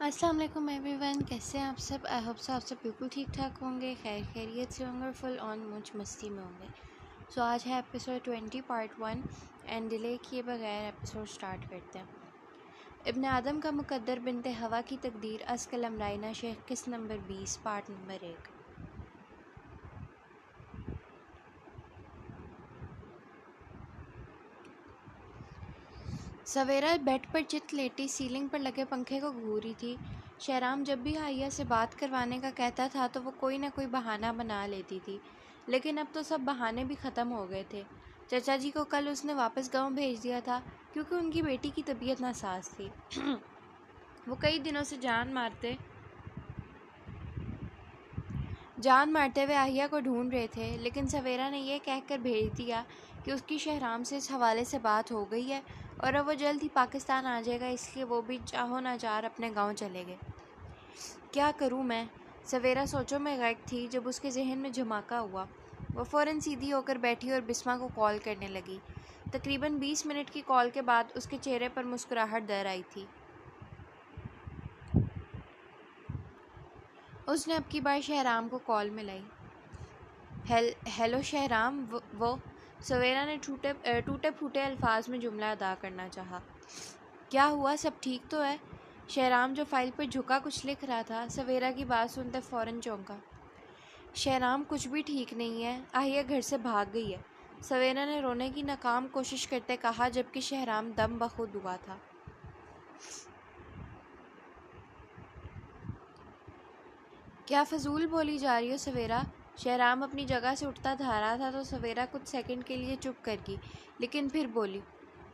السلام علیکم every one, کیسے ہیں آپ سب؟ آئی ہوپ آپ سب بالکل ٹھیک ٹھاک ہوں گے، خیریت سے ہوں گے اور فل آن موج مستی میں ہوں گے۔ سو آج ہے ایپیسوڈ 20 پارٹ 1 اینڈ ڈیلے کیے بغیر ایپیسوڈ سٹارٹ کرتے ہیں۔ ابن آدم کا مقدر بنت ہوا کی تقدیر از قلم رائنا شیخ، قسط نمبر 20، پارٹ نمبر 1۔ سویرا بیڈ پر چت لیٹی سیلنگ پر لگے پنکھے کو گھوری تھی۔ شہرام جب بھی آہیا سے بات کروانے کا کہتا تھا تو وہ کوئی نہ کوئی بہانہ بنا لیتی تھی، لیکن اب تو سب بہانے بھی ختم ہو گئے تھے۔ چچا جی کو کل اس نے واپس گاؤں بھیج دیا تھا کیونکہ ان کی بیٹی کی طبیعت ناساز تھی۔ وہ کئی دنوں سے جان مارتے ہوئے آہیا کو ڈھونڈ رہے تھے، لیکن سویرا نے یہ کہہ کر بھیج دیا کہ اس کی شہرام سے اس حوالے سے بات ہو گئی ہے اور اب وہ جلد ہی پاکستان آ جائے گا، اس لیے وہ بھی چاہو نہ چار اپنے گاؤں چلے گئے۔ کیا کروں میں؟ سویرا سوچوں میں غرق تھی جب اس کے ذہن میں جھماکا ہوا۔ وہ فوراً سیدھی ہو کر بیٹھی اور بسمہ کو کال کرنے لگی۔ تقریباً 20 منٹ کی کال کے بعد اس کے چہرے پر مسکراہٹ در آئی تھی۔ اس نے اب کی بار شہرام کو کال ملائی۔ ہیلو شہرام، وہ سویرا نے ٹوٹے پھوٹے الفاظ میں جملہ ادا کرنا چاہا۔ کیا ہوا؟ سب ٹھیک تو ہے؟ شہرام جو فائل پر جھکا کچھ لکھ رہا تھا، سویرا کی بات سنتے فوراً چونکا۔ شہرام کچھ بھی ٹھیک نہیں ہے، آہیا گھر سے بھاگ گئی ہے، سویرا نے رونے کی ناکام کوشش کرتے کہا، جبکہ شہرام دم بخود ہوا تھا۔ کیا فضول بولی جا رہی ہو سویرا؟ شہرام اپنی جگہ سے اٹھتا جا رہا تھا تو سویرا کچھ سیکنڈ کے لیے چپ کر گئی، لیکن پھر بولی،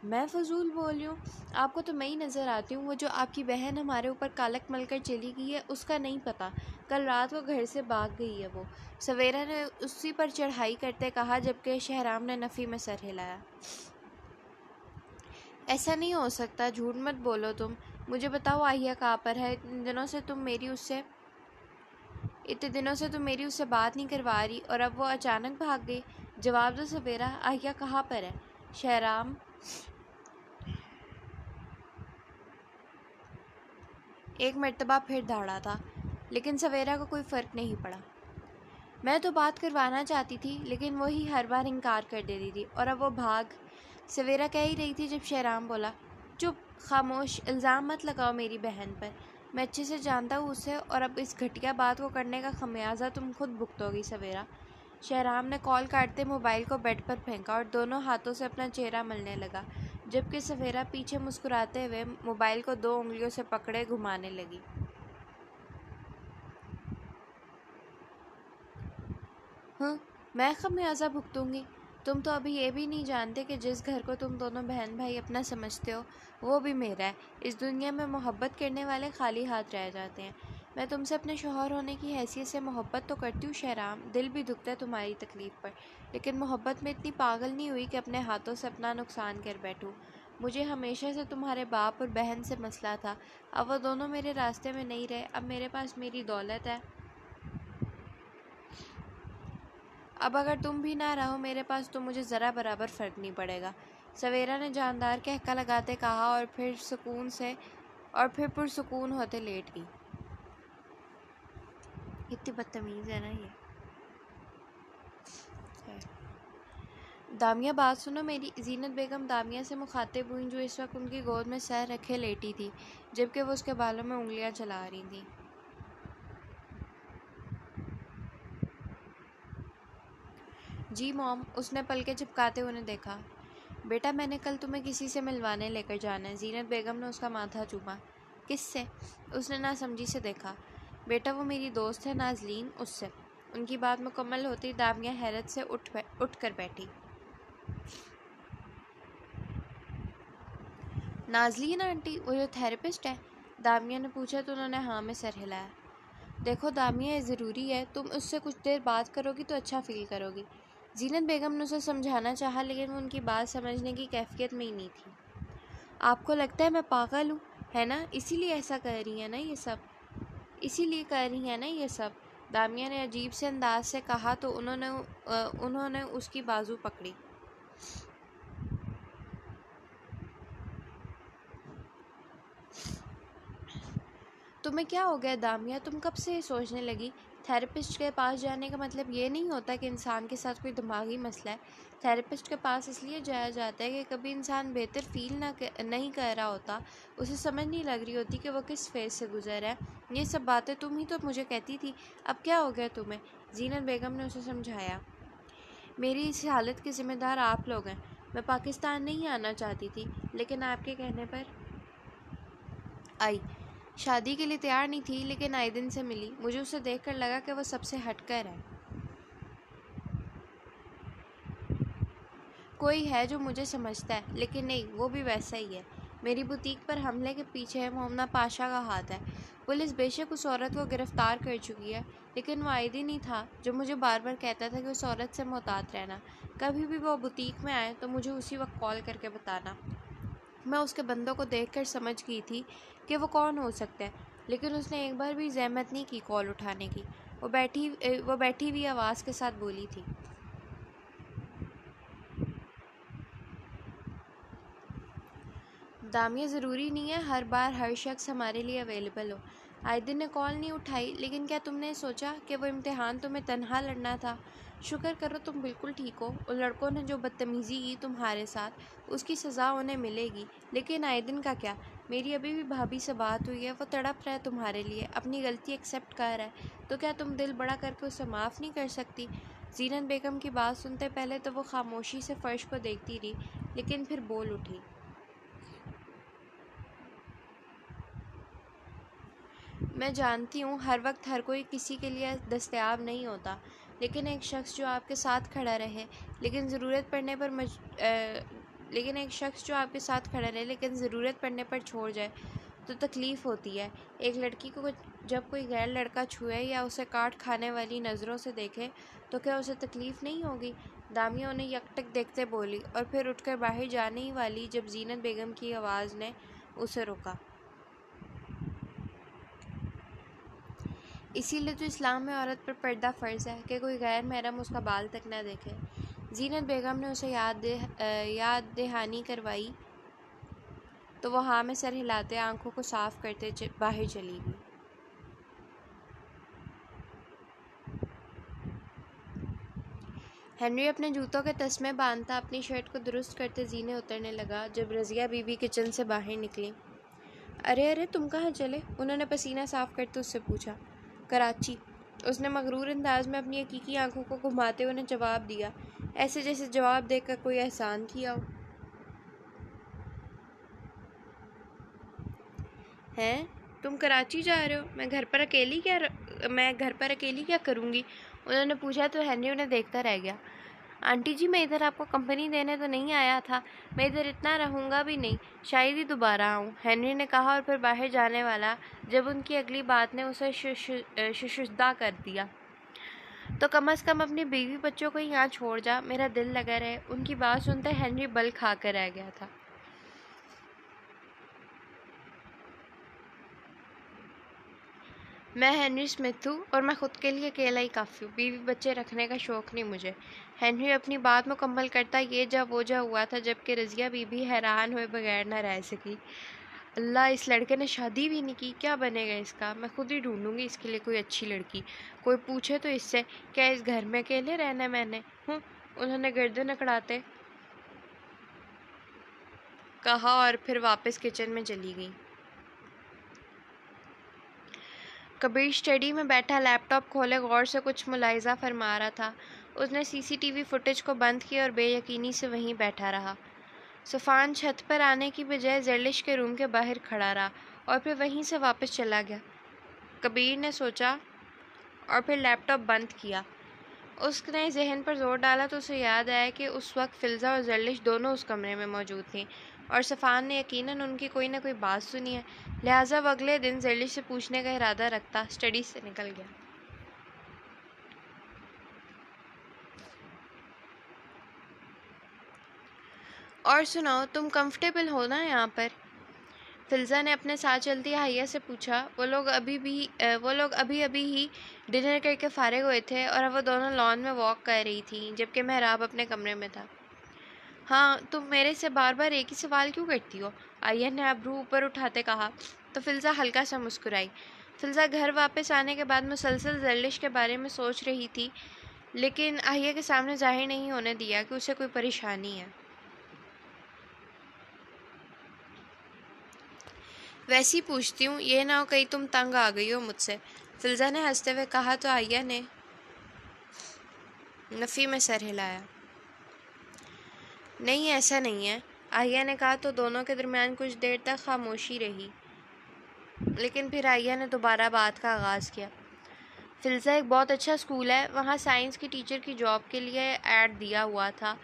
میں فضول بولی ہوں؟ آپ کو تو میں ہی نظر آتی ہوں۔ وہ جو آپ کی بہن ہمارے اوپر کالک مل کر چلی گئی ہے، اس کا نہیں پتہ، کل رات کو گھر سے بھاگ گئی ہے وہ، سویرا نے اسی پر چڑھائی کرتے کہا، جبکہ شہرام نے نفی میں سر ہلایا۔ ایسا نہیں ہو سکتا، جھوٹ مت بولو تم، مجھے بتاؤ آہیا کہاں پر ہے؟ اتنے دنوں سے تم میری اس سے بات نہیں کروا رہی اور اب وہ اچانک بھاگ گئی۔ جواب دو سویرا، آہیا کہاں پر ہے؟ شہرام ایک مرتبہ پھر دھاڑا تھا، لیکن سویرا کو کوئی فرق نہیں پڑا۔ میں تو بات کروانا چاہتی تھی، لیکن وہی ہر بار انکار کر دیتی تھی اور اب وہ سویرا کہہ ہی رہی تھی جب شہرام بولا، چپ، خاموش، الزام مت لگاؤ میری بہن پر، میں اچھے سے جانتا ہوں اسے، اور اب اس گھٹیا بات کو کرنے کا خمیازہ تم خود بھگتو گی سویرا۔ شہرام نے کال کاٹتے موبائل کو بیڈ پر پھینکا اور دونوں ہاتھوں سے اپنا چہرہ ملنے لگا، جبکہ سویرا پیچھے مسکراتے ہوئے موبائل کو 2 انگلیوں سے پکڑے گھمانے لگی۔ میں خمیازہ بھگتوں گی؟ تم تو ابھی یہ بھی نہیں جانتے کہ جس گھر کو تم دونوں بہن بھائی اپنا سمجھتے ہو، وہ بھی میرا ہے۔ اس دنیا میں محبت کرنے والے خالی ہاتھ رہ جاتے ہیں۔ میں تم سے اپنے شوہر ہونے کی حیثیت سے محبت تو کرتی ہوں شہرام، دل بھی دکھتا ہے تمہاری تکلیف پر، لیکن محبت میں اتنی پاگل نہیں ہوئی کہ اپنے ہاتھوں سے اپنا نقصان کر بیٹھوں۔ مجھے ہمیشہ سے تمہارے باپ اور بہن سے مسئلہ تھا، اب وہ دونوں میرے راستے میں نہیں رہے، اب میرے پاس میری دولت ہے، اب اگر تم بھی نہ رہو میرے پاس تو مجھے ذرا برابر فرق نہیں پڑے گا، سویرا نے جاندار کہکا لگاتے کہا اور پھر پرسکون ہوتے لیٹ گئی۔ اتنی بدتمیز ہے نا یہ۔ دامیہ بات سنو میری، زینت بیگم دامیہ سے مخاطب ہوئی جو اس وقت ان کی گود میں سر رکھے لیٹی تھی، جبکہ وہ اس کے بالوں میں انگلیاں چلا رہی تھیں۔ جی موم، اس نے پلکیں چپکاتے انہیں دیکھا۔ بیٹا میں نے کل تمہیں کسی سے ملوانے لے کر جانا ہے۔ زینت بیگم نے اس کا ماتھا چوما۔ کس سے؟ اس نے ناسمجھی سے دیکھا۔ بیٹا وہ میری دوست ہے نازلین، اس سے۔ ان کی بات مکمل ہوتی دامیہ حیرت سے اٹھ کر بیٹھی۔ نازلین آنٹی، وہ جو تھراپسٹ ہے؟ دامیہ نے پوچھا تو انہوں نے ہاں میں سر ہلایا۔ دیکھو دامیہ، یہ ضروری ہے، تم اس سے کچھ دیر بات کرو گی تو اچھا فیل کرو گی۔ زینت بیگم نے اسے سمجھانا چاہا، لیکن وہ ان کی بات سمجھنے کی کیفیت میں ہی نہیں تھی۔ آپ کو لگتا ہے میں پاگل ہوں، ہے نا؟ اسی لیے ایسا کر رہی ہیں نا یہ سب، دامیہ نے عجیب سے انداز سے کہا تو انہوں نے اس کی بازو پکڑی۔ تمہیں کیا ہو گیا دامیہ؟ تم کب سے یہ سوچنے لگی؟ تھیراپسٹ کے پاس جانے کا مطلب یہ نہیں ہوتا کہ انسان کے ساتھ کوئی دماغی مسئلہ ہے۔ تھیراپسٹ کے پاس اس لیے جایا جاتا ہے کہ کبھی انسان بہتر فیل نہیں کر رہا ہوتا، اسے سمجھ نہیں لگ رہی ہوتی کہ وہ کس فیز سے گزر ہے۔ یہ سب باتیں تم ہی تو مجھے کہتی تھی، اب کیا ہو گیا تمہیں؟ زینت بیگم نے اسے سمجھایا۔ میری اس حالت کے ذمہ دار آپ لوگ ہیں۔ میں پاکستان نہیں آنا چاہتی تھی، لیکن آپ کے کہنے پر آئی۔ شادی کے لیے تیار نہیں تھی، لیکن آئندن سے ملی۔ مجھے اسے دیکھ کر لگا کہ وہ سب سے ہٹ کر ہے۔ کوئی ہے جو مجھے سمجھتا ہے، لیکن نہیں، وہ بھی ویسا ہی ہے۔ میری بوتیک پر حملے کے پیچھے مومنہ پاشا کا ہاتھ ہے۔ پولیس بے شک اس عورت کو گرفتار کر چکی ہے، لیکن وہ آئندن ہی تھا جو مجھے بار بار کہتا تھا کہ اس عورت سے محتاط رہنا۔ کبھی بھی وہ بوتیک میں آئے تو مجھے اسی وقت کال کر کے بتانا۔ میں اس کے بندوں کو دیکھ کر سمجھ گئی تھی کہ وہ کون ہو سکتے ہیں، لیکن اس نے ایک بار بھی زحمت نہیں کی کال اٹھانے کی۔ وہ بیٹھی ہوئی آواز کے ساتھ بولی تھی۔ دامیہ ضروری نہیں ہے ہر بار ہر شخص ہمارے لیے اویلیبل ہو۔ آئندن نے کال نہیں اٹھائی، لیکن کیا تم نے سوچا کہ وہ امتحان تمہیں تنہا لڑنا تھا؟ شکر کرو تم بالکل ٹھیک ہو۔ ان لڑکوں نے جو بدتمیزی کی تمہارے ساتھ، اس کی سزا انہیں ملے گی، لیکن آئندن کا کیا؟ میری ابھی بھی بھابھی سے بات ہوئی ہے، وہ تڑپ رہا ہے تمہارے لیے، اپنی غلطی ایکسیپٹ کر رہا ہے، تو کیا تم دل بڑا کر کے اسے معاف نہیں کر سکتی؟ زینت بیگم کی بات سنتے پہلے تو وہ خاموشی سے فرش کو دیکھتی رہی، لیکن پھر بول اٹھی۔ میں جانتی ہوں ہر وقت ہر کوئی کسی کے لیے دستیاب نہیں ہوتا، لیکن ایک شخص جو آپ کے ساتھ کھڑا رہے لیکن ضرورت پڑنے پر چھوڑ جائے تو تکلیف ہوتی ہے۔ ایک لڑکی کو جب کوئی غیر لڑکا چھوئے یا اسے کاٹ کھانے والی نظروں سے دیکھے تو کیا اسے تکلیف نہیں ہوگی؟ دامیہ انہیں یکٹک دیکھتے بولی، اور پھر اٹھ کر باہر جانے ہی والی جب زینت بیگم کی آواز نے اسے روکا۔ اسی لیے تو اسلام میں عورت پر پردہ فرض ہے کہ کوئی غیر محرم اس کا بال تک نہ دیکھے۔ زینت بیگم نے اسے یاد دہانی کروائی تو وہ ہاں میں سر ہلاتے آنکھوں کو صاف کرتے باہر چلی گئی۔ ہنری اپنے جوتوں کے تسمے باندھتا اپنی شرٹ کو درست کرتے زینے اترنے لگا جب رضیہ بی بی کچن سے باہر نکلی۔ ارے تم کہاں چلے؟ انہوں نے پسینہ صاف کرتے اس سے پوچھا۔ کراچی، اس نے مغرور انداز میں اپنی حقیقی آنکھوں کو گھماتے ہوئے جواب دیا، ایسے جیسے جواب دے کر کوئی احسان کیا ہو۔ ہیں، تم کراچی جا رہے ہو؟ میں گھر پر اکیلی کیا کروں گی؟ انہوں نے پوچھا تو ہنری انہیں دیکھتا رہ گیا۔ آنٹی جی، میں ادھر آپ کو کمپنی دینے تو نہیں آیا تھا، میں ادھر اتنا رہوں گا بھی نہیں، شاید ہی دوبارہ آؤں، ہنری نے کہا، اور پھر باہر جانے والا جب ان کی اگلی بات نے اسے ششدر کر دیا۔ تو کم از کم اپنی بیوی بچوں کو یہاں چھوڑ جا، میرا دل لگا رہے۔ ان کی بات سنتے ہنری بل کھا کر رہ گیا تھا۔ میں ہنری اسمتھ ہوں اور میں خود کے لیے اکیلا ہی کافی ہوں، بیوی بچے رکھنے کا شوق نہیں مجھے۔ ہنری اپنی بات مکمل کرتا یہ جا وہ جا ہوا تھا جبکہ رضیہ بی بی حیران ہوئے بغیر نہ رہ سکی۔ اللہ، اس لڑکے نے شادی بھی نہیں کی، کیا بنے گا اس کا؟ میں خود ہی ڈھونڈوں گی اس کے لیے کوئی اچھی لڑکی۔ کوئی پوچھے تو اس سے، کیا اس گھر میں اکیلے رہنا میں نے ہوں؟ انہوں نے گردن اکڑاتے کہا اور پھر واپس کچن میں چلی گئی۔ کبیر اسٹڈی میں بیٹھا لیپ ٹاپ کھولے غور سے کچھ ملاحظہ فرما رہا تھا۔ اس نے سی سی ٹی وی فوٹیج کو بند کیا اور بے یقینی سے وہیں بیٹھا رہا۔ صفان چھت پر آنے کی بجائے زرلش کے روم کے باہر کھڑا رہا اور پھر وہیں سے واپس چلا گیا۔ کبیر نے سوچا اور پھر لیپ ٹاپ بند کیا۔ اس نے ذہن پر زور ڈالا تو اسے یاد آیا کہ اس وقت فلزہ اور زرلش دونوں اس کمرے میں موجود تھیں اور صفان نے یقیناً ان کی کوئی نہ کوئی بات سنی ہے، لہٰذا وہ اگلے دن زرلش سے پوچھنے کا ارادہ رکھتا۔ اسٹڈی سے نکل گیا۔ اور سناؤ، تم کمفرٹیبل ہو نا یہاں پر؟ فلزہ نے اپنے ساتھ چلتی حیا سے پوچھا۔ وہ لوگ ابھی ہی ڈنر کر کے فارغ ہوئے تھے اور وہ دونوں لان میں واک کر رہی تھیں جبکہ محراب اپنے کمرے میں تھا۔ ہاں، تم میرے سے بار بار ایک ہی سوال کیوں کرتی ہو؟ آئیہ نے ابرو اوپر اٹھاتے کہا۔ تو فلزہ ہلکا سا مسکرائی۔ فلزہ گھر واپس آنے کے بعد مسلسل زرلش کے بارے میں سوچ رہی تھی، لیکن آہیہ کے سامنے ظاہر نہیں ہونے دیا کہ اسے کوئی پریشانی ہے۔ ویسی پوچھتی ہوں، یہ نہ ہو کہیں تم تنگ آ گئی ہو مجھ سے، فلزہ نے ہنستے ہوئے کہا تو آہیہ نے نفی میں سر ہلایا۔ نہیں، ایسا نہیں ہے، آہیہ نے کہا تو دونوں کے درمیان کچھ دیر تک خاموشی رہی، لیکن پھر آہیہ نے دوبارہ بات کا آغاز کیا۔ فلزہ، ایک بہت اچھا اسکول ہے، وہاں سائنس کی ٹیچر کی جاب کے لیے ایڈ دیا ہوا تھا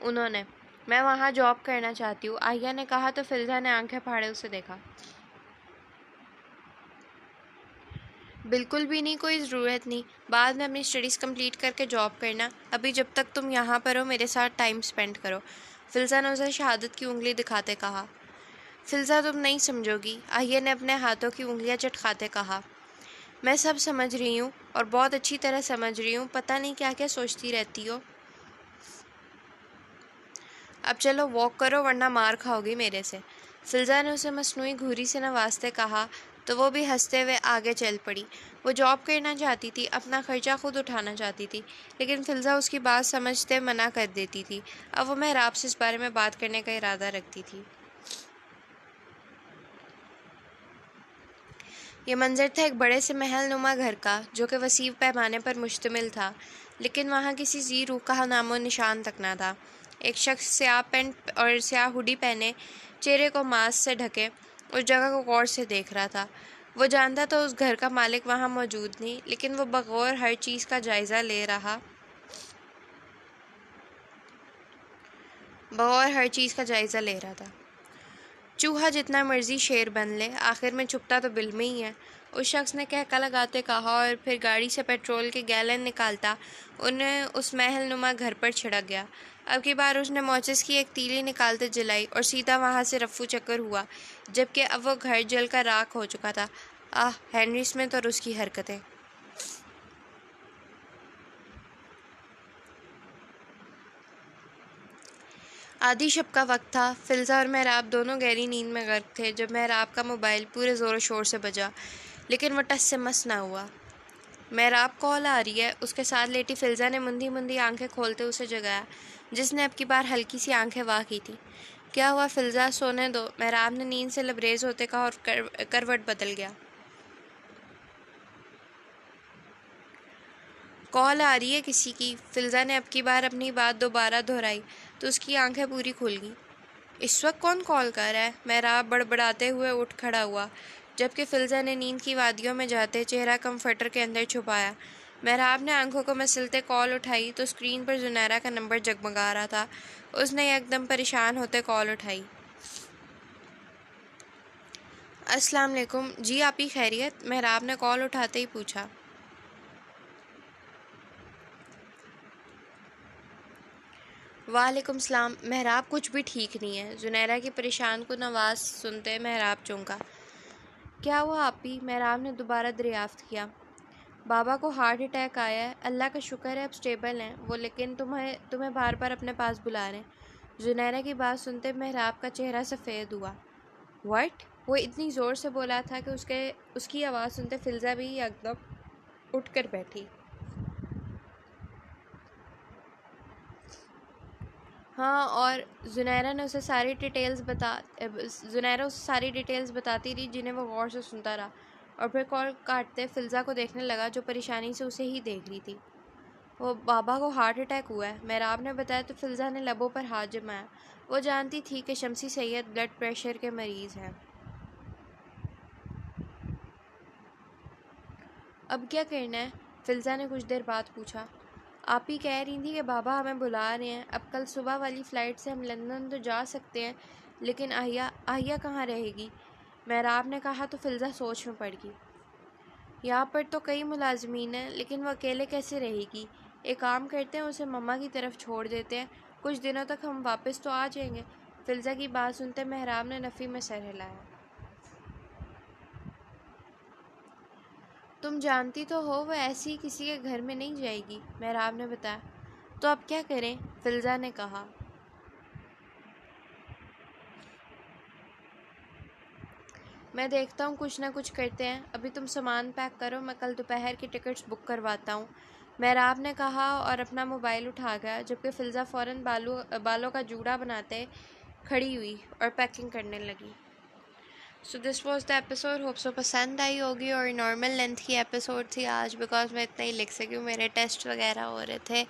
انہوں نے، میں وہاں جاب کرنا چاہتی ہوں، آہیہ نے کہا تو فلزہ نے آنکھیں پھاڑے اسے دیکھا۔ بالکل بھی نہیں، کوئی ضرورت نہیں، بعد میں اپنی اسٹڈیز کمپلیٹ کر کے جاب کرنا، ابھی جب تک تم یہاں پر ہو میرے ساتھ ٹائم سپینڈ کرو، فلزہ نے اسے شہادت کی انگلی دکھاتے کہا۔ فلزہ، تم نہیں سمجھو گی، آہیہ نے اپنے ہاتھوں کی انگلیاں چٹکھاتے کہا۔ میں سب سمجھ رہی ہوں اور بہت اچھی طرح سمجھ رہی ہوں، پتہ نہیں کیا کیا سوچتی رہتی ہو۔ اب چلو واک کرو ورنہ مار کھاؤ گی میرے سے، فلزہ نے اسے مصنوعی گھوری سے نوازتے کہا تو وہ بھی ہنستے ہوئے آگے چل پڑی۔ وہ جاب کرنا چاہتی تھی، اپنا خرچہ خود اٹھانا چاہتی تھی، لیکن فلزہ اس کی بات سمجھتے منع کر دیتی تھی۔ اب وہ محراب سے اس بارے میں بات کرنے کا ارادہ رکھتی تھی۔ یہ منظر تھا ایک بڑے سے محل نما گھر کا، جو کہ وسیع پیمانے پر مشتمل تھا، لیکن وہاں کسی ذی روح کا نام و نشان تک نہ تھا۔ ایک شخص سیاہ پینٹ اور سیاہ ہوڈی پہنے، چہرے کو ماسک سے ڈھکے، اس جگہ کو غور سے دیکھ رہا تھا۔ وہ جانتا تھا اس گھر کا مالک وہاں موجود نہیں، لیکن وہ بغور ہر چیز کا جائزہ لے رہا تھا۔ چوہا جتنا مرضی شیر بن لے، آخر میں چھپتا تو بل میں ہی ہے، اس شخص نے کہکا لگاتے کہا، اور پھر گاڑی سے پیٹرول کے گیلن نکالتا انہیں اس محل نما گھر پر چھڑک گیا۔ اب کی بار اس نے موچس کی ایک تیلی نکالتے جلائی اور سیدھا وہاں سے رفو چکر ہوا، جبکہ اب وہ گھر جل کر راکھ ہو چکا تھا۔ ہنری اسمتھ اور اس کی حرکتیں۔ آدھی شب کا وقت تھا، فلزہ اور محراب دونوں گہری نیند میں غرق تھے جب محراب کا موبائل پورے زور و شور سے بجا، لیکن وہ ٹس سے مس نہ ہوا۔ محراب، کال آ رہی ہے، اس کے ساتھ لیٹی فلزہ نے مندی مندی آنکھیں کھولتے اسے جگایا، جس نے اب کی بار ہلکی سی آنکھیں واہ کی تھی۔ کیا ہوا فلزہ، سونے دو، محراب نے نیند سے لبریز ہوتے کہا اور کروٹ بدل گیا۔ کال آ رہی ہے کسی کی، فلزہ نے اب کی بار اپنی بات دوبارہ دہرائی تو اس کی آنکھیں پوری کھل گئیں۔ اس وقت کون کال کر رہا ہے؟ محراب بڑبڑاتے ہوئے اٹھ کھڑا ہوا، جبکہ فلزہ نے نیند کی وادیوں میں جاتے چہرہ کمفرٹر کے اندر چھپایا۔ محراب نے آنکھوں کو مسلتے کال اٹھائی تو اسکرین پر زنیرہ کا نمبر جگمگا رہا تھا۔ اس نے یک دم پریشان ہوتے کال اٹھائی۔ السلام علیکم، جی آپ ہی خیریت؟ محراب نے کال اٹھاتے ہی پوچھا۔ وعلیکم السلام۔ محراب، کچھ بھی ٹھیک نہیں ہے، زنیرہ کی پریشان کن آواز سنتے محراب چونکا۔ کیا ہوا آپی؟ محراب نے دوبارہ دریافت کیا۔ بابا کو ہارٹ اٹیک آیا ہے، اللہ کا شکر ہے اب سٹیبل ہیں وہ، لیکن تمہیں بار بار اپنے پاس بلا رہے ہیں۔ زنیرہ کی بات سنتے محراب کا چہرہ سفید ہوا۔ واٹ؟ وہ اتنی زور سے بولا تھا کہ اس کی آواز سنتے فلزہ بھی یکدم اٹھ کر بیٹھی۔ ہاں، اور زنیرہ اسے ساری ڈیٹیلز بتاتی رہی، جنہیں وہ غور سے سنتا رہا، اور پھر کال کاٹتے فلزہ کو دیکھنے لگا جو پریشانی سے اسے ہی دیکھ رہی تھی۔ وہ بابا کو ہارٹ اٹیک ہوا ہے، محراب نے بتایا تو فلزہ نے لبوں پر ہاتھ جمایا۔ وہ جانتی تھی کہ شمسی سید بلڈ پریشر کے مریض ہیں۔ اب کیا کرنا ہے؟ فلزہ نے کچھ دیر بعد پوچھا۔ آپ ہی کہہ رہی تھی کہ بابا ہمیں بلا رہے ہیں، اب کل صبح والی فلائٹ سے ہم لندن تو جا سکتے ہیں، لیکن آہیہ کہاں رہے گی؟ محراب نے کہا تو فلزہ سوچ میں پڑ گئی۔ یہاں پر تو کئی ملازمین ہیں، لیکن وہ اکیلے کیسے رہے گی؟ ایک کام کرتے ہیں، اسے مما کی طرف چھوڑ دیتے ہیں، کچھ دنوں تک ہم واپس تو آ جائیں گے۔ فلزہ کی بات سنتے محراب نے نفی میں سر ہلایا۔ تم جانتی تو ہو وہ ایسی کسی کے گھر میں نہیں جائے گی، محراب نے بتایا۔ تو اب کیا کریں؟ فلزہ نے کہا۔ میں دیکھتا ہوں کچھ نہ کچھ کرتے ہیں. ابھی تم سامان پیک کرو, میں کل دوپہر کی ٹکٹس بک کرواتا ہوں. محراب نے کہا اور اپنا موبائل اٹھا گیا, جبکہ فلزہ فوراً بالوں کا جوڑا بناتے کھڑی ہوئی اور پیکنگ کرنے لگی. So this was the episode. Hope so پسند آئی ہوگی, اور نارمل لینتھ کی ایپیسوڈ تھی آج, بیکاز میں اتنا ہی لکھ سکی ہوں, میرے ٹیسٹ وغیرہ ہو رہے تھے,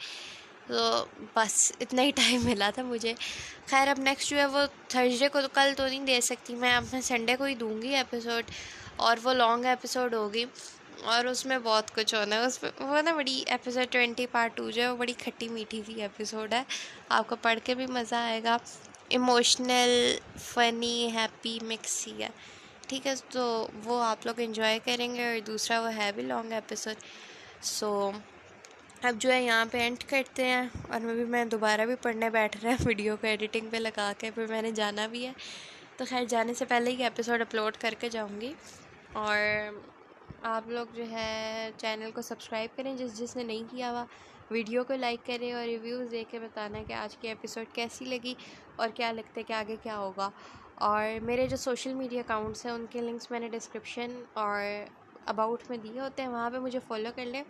تو بس اتنا ہی ٹائم ملا تھا مجھے. خیر اب نیکسٹ جو ہے وہ تھرسڈے کو, تو کل تو نہیں دے سکتی میں, اب میں سنڈے کو ہی دوں گی ایپیسوڈ, اور وہ لانگ ایپیسوڈ ہوگی, اور اس میں بہت کچھ ہونا ہے. اس میں وہ نا بڑی ایپیسوڈ 20 پارٹ 2 جو ہے وہ بڑی کھٹی میٹھی سی ایپیسوڈ ہے, آپ کو پڑھ کے بھی مزہ آئے گا. ایموشنل, فنی, ہیپی مکس ہی ہے, ٹھیک ہے, تو وہ آپ لوگ انجوائے کریں گے, اور دوسرا وہ ہے بھی لانگ ایپیسوڈ. سو اب جو ہے یہاں پہ اینڈ کرتے ہیں, اور میں دوبارہ بھی پڑھنے بیٹھنا ہے ویڈیو کو ایڈیٹنگ پہ لگا کے, پھر میں نے جانا بھی ہے, تو خیر جانے سے پہلے ہی ایپیسوڈ اپلوڈ کر کے جاؤں گی. اور آپ لوگ جو ہے چینل کو سبسکرائب کریں, جس نے نہیں کیا ہوا, ویڈیو کو لائک کریں, اور ریویوز دے کے بتانا کہ آج کی ایپیسوڈ کیسی لگی, اور کیا لگتے کہ آگے کیا ہوگا. اور میرے جو سوشل میڈیا اکاؤنٹس ہیں ان کے لنکس میں نے ڈسکرپشن اور اباؤٹ میں دیے ہوتے ہیں, وہاں پہ مجھے فالو کر لیں.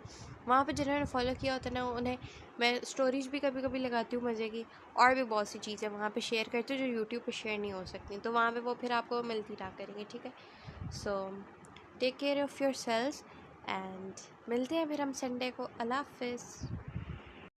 وہاں پہ جنہوں نے فالو کیا ہوتا ہے نا, انہیں میں اسٹوریز بھی کبھی کبھی لگاتی ہوں مزے کی, اور بھی بہت سی چیزیں وہاں پہ شیئر کرتی ہوں جو یوٹیوب پہ شیئر نہیں ہو سکتی, تو وہاں پہ وہ پھر آپ کو ملتی رہا کریں گے, ٹھیک ہے. So take care of yourselves, and ملتے ہیں پھر ہم سنڈے کو. اللہ حافظ.